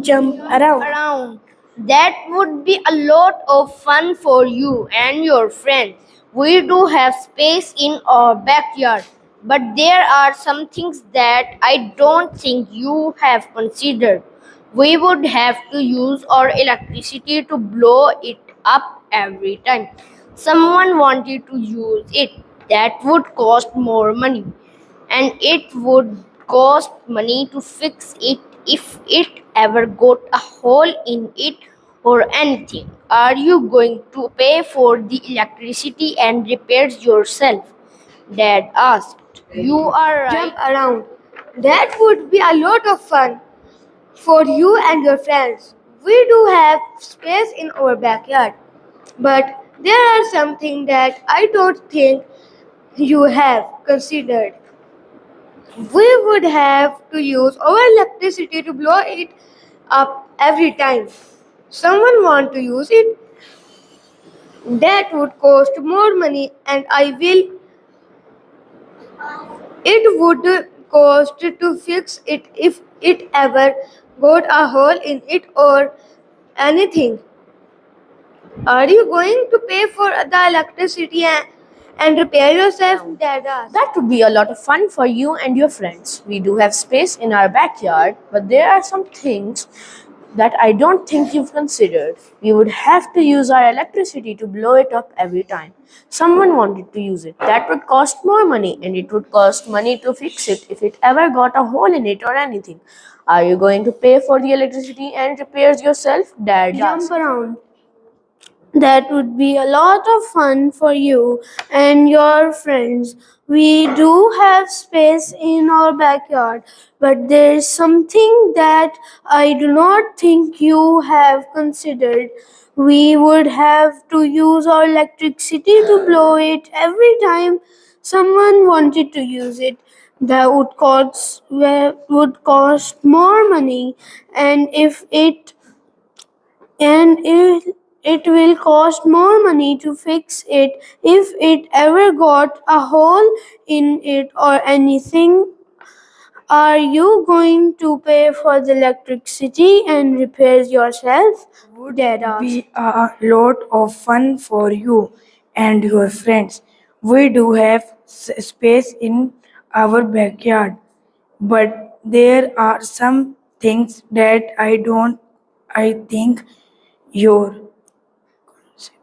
Jump around. That would be a lot of fun for you and your friends. We do have space in our backyard, but there are some things that I don't think you have considered. We would have to use our electricity to blow it up every time someone wanted to use it. That would cost more money, and it would cost money to fix it if it ever got a hole in it or anything. Are you going to pay for the electricity and repairs yourself? Dad asked. You are right. Jump around. That would be a lot of fun for you and your friends. We do have space in our backyard, but there are something that I don't think you have considered. We would have to use our electricity to blow it up every time someone want to use it. That would cost more money, and I will. It would cost to fix it if it ever got a hole in it or anything. Are you going to pay for the electricity and repair yourself? Dad asked. That would be a lot of fun for you and your friends. We do have space in our backyard, but there are some things that I don't think you've considered. We would have to use our electricity to blow it up every time someone wanted to use it. That would cost more money, and it would cost money to fix it if it ever got a hole in it or anything. Are you going to pay for the electricity and repairs yourself? Dad Jump asked. around. That would be a lot of fun for you and your friends. We do have space in our backyard, but there is something that I do not think you have considered. We would have to use our electricity to blow it every time someone wanted to use it. That would cost more money, and it will cost more money to fix it if it ever got a hole in it or anything. Are you going to pay for the electricity and repairs yourself? Dad asked. Be a lot of fun for you and your friends. We do have space in our backyard, but there are some things that I think your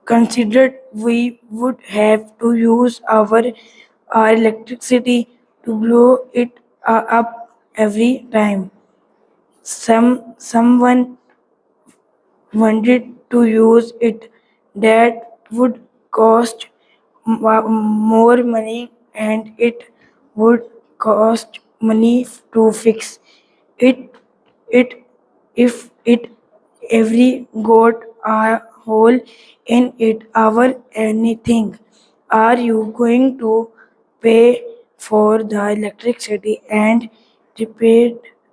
considered. We would have to use our electricity to blow it up every time someone wanted to use it. That would cost more money, and it would cost money to fix it it if it every got a hole in it or anything. Are you going to pay for the electricity and repair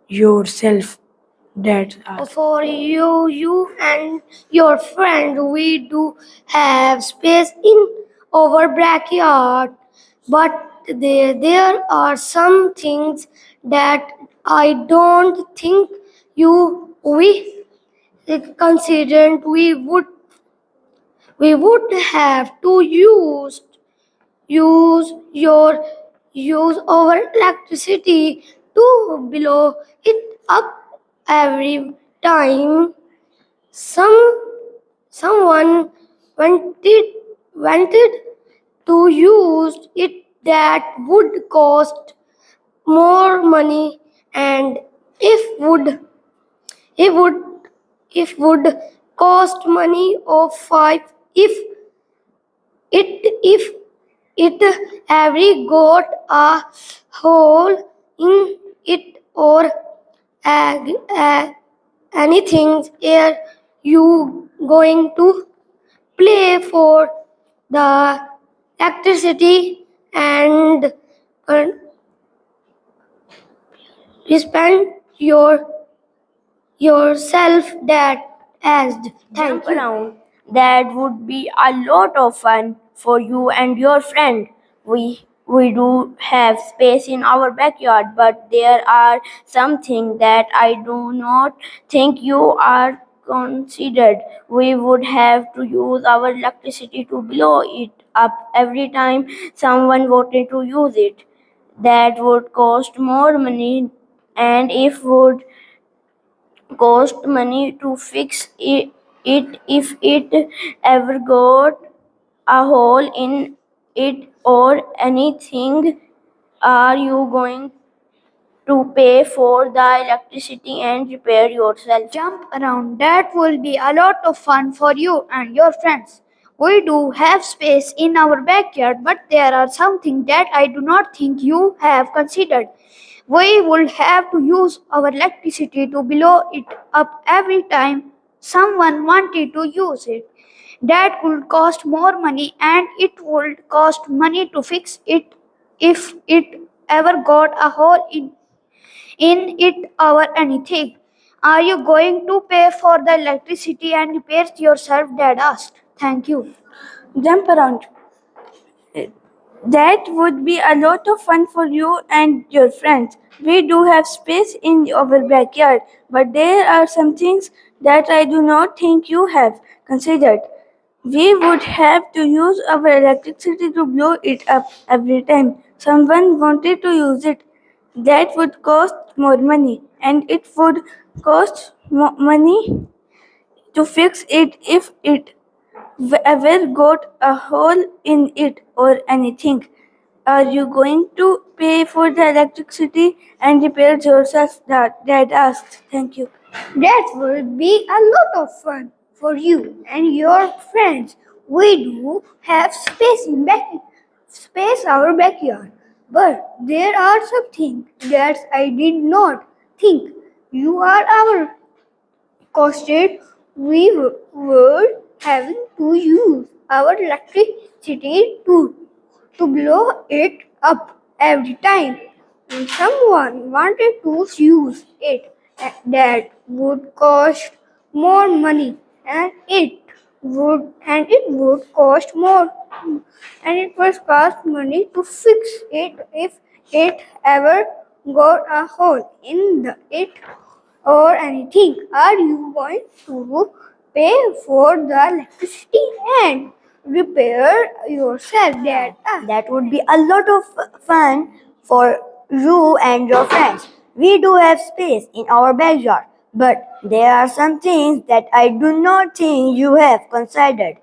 yourself? Dad asked. For you and your friend, we do have space in our backyard, but there are some things that I don't think we considered. We would have to use your use our electricity to blow it up every time someone wanted to use it. That would cost more money, and if would if would cost money of five if it every got a hole in it or anything. Are you going to pay for the electricity and spend yourself? That asked. Jump around. That would be a lot of fun for you and your friend. We do have space in our backyard, but there are some things that I do not think you are considered. We would have to use our electricity to blow it up every time someone wanted to use it. That would cost more money, and if would cost money to fix it if it ever got a hole in it or anything. Are you going to pay for the electricity and repair yourself? Jump around. That will be a lot of fun for you and your friends. We do have space in our backyard, but there are some things that I do not think you have considered. We would have to use our electricity to blow it up every time someone wanted to use it. That would cost more money, and it would cost money to fix it if it ever got a hole in it or anything. Are you going to pay for the electricity and repairs yourself? Dad asked. Thank you. Jump around. That would be a lot of fun for you and your friends. We do have space in our backyard, but there are some things that I do not think you have considered. We would have to use our electricity to blow it up every time someone wanted to use it. That would cost more money, and it would cost money to fix it if it ever got a hole in it or anything. Are you going to pay for the electricity and repairs yourself? Dad asked. Thank you. That will be a lot of fun for you and your friends. We do have space our backyard, but there are some things that I did not think you are our costed. We were having to use our electricity to blow it up every time someone wanted to use it. That would cost more money, and it would cost more, and it was cost money to fix it if it ever got a hole in it or anything. Are you going to pay for the electricity and repair yourself? That would be a lot of fun for you and your friends. We do have space in our backyard, but there are some things that I do not think you have considered.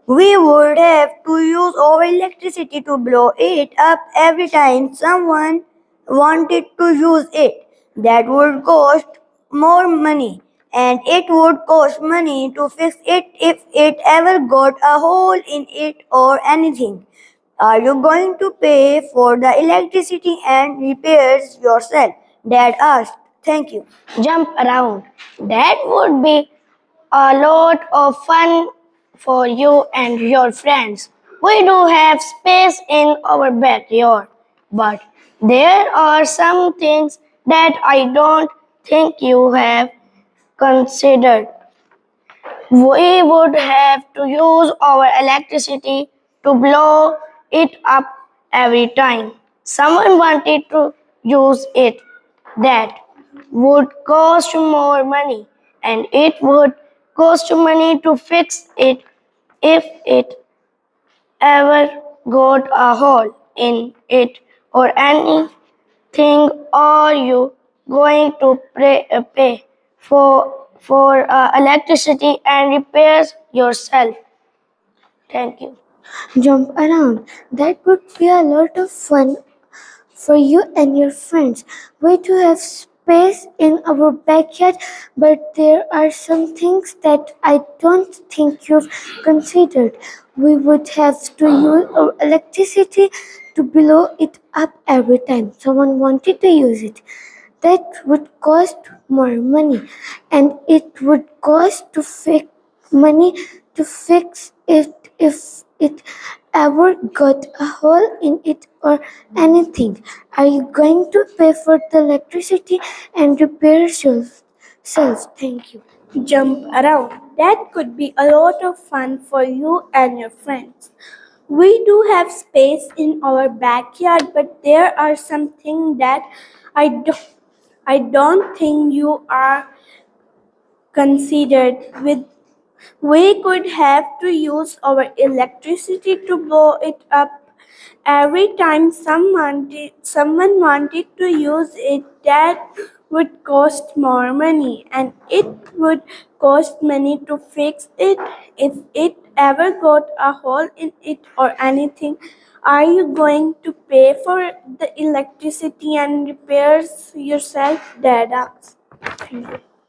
We would have to use our electricity to blow it up every time someone wanted to use it. That would cost more money, and it would cost money to fix it if it ever got a hole in it or anything. Are you going to pay for the electricity and repairs yourself? Dad asked. Thank you. Jump around. That would be a lot of fun for you and your friends. We do have space in our backyard, but there are some things that I don't think you have considered. We would have to use our electricity to blow it up every time someone wanted to use it. That would cost more money, and it would cost money to fix it if it ever got a hole in it or anything. Are you going to pay for electricity and repairs yourself? Thank you. Jump around. That would be a lot of fun for you and your friends. We do have space in our backyard, but there are some things that I don't think you've considered. We would have to use our electricity to blow it up every time someone wanted to use it. That would cost more money, and it would cost to fix money to fix it if it ever got a hole in it or anything. Are you going to pay for the electricity and repairs yourself? Thank you. Jump around. That could be a lot of fun for you and your friends. We do have space in our backyard, but there are something that I don't think you are considered. We could have to use our electricity to blow it up every time someone wanted to use it. That would cost more money, and it would cost money to fix it if it ever got a hole in it or anything. Are you going to pay for the electricity and repairs yourself? Dad asked.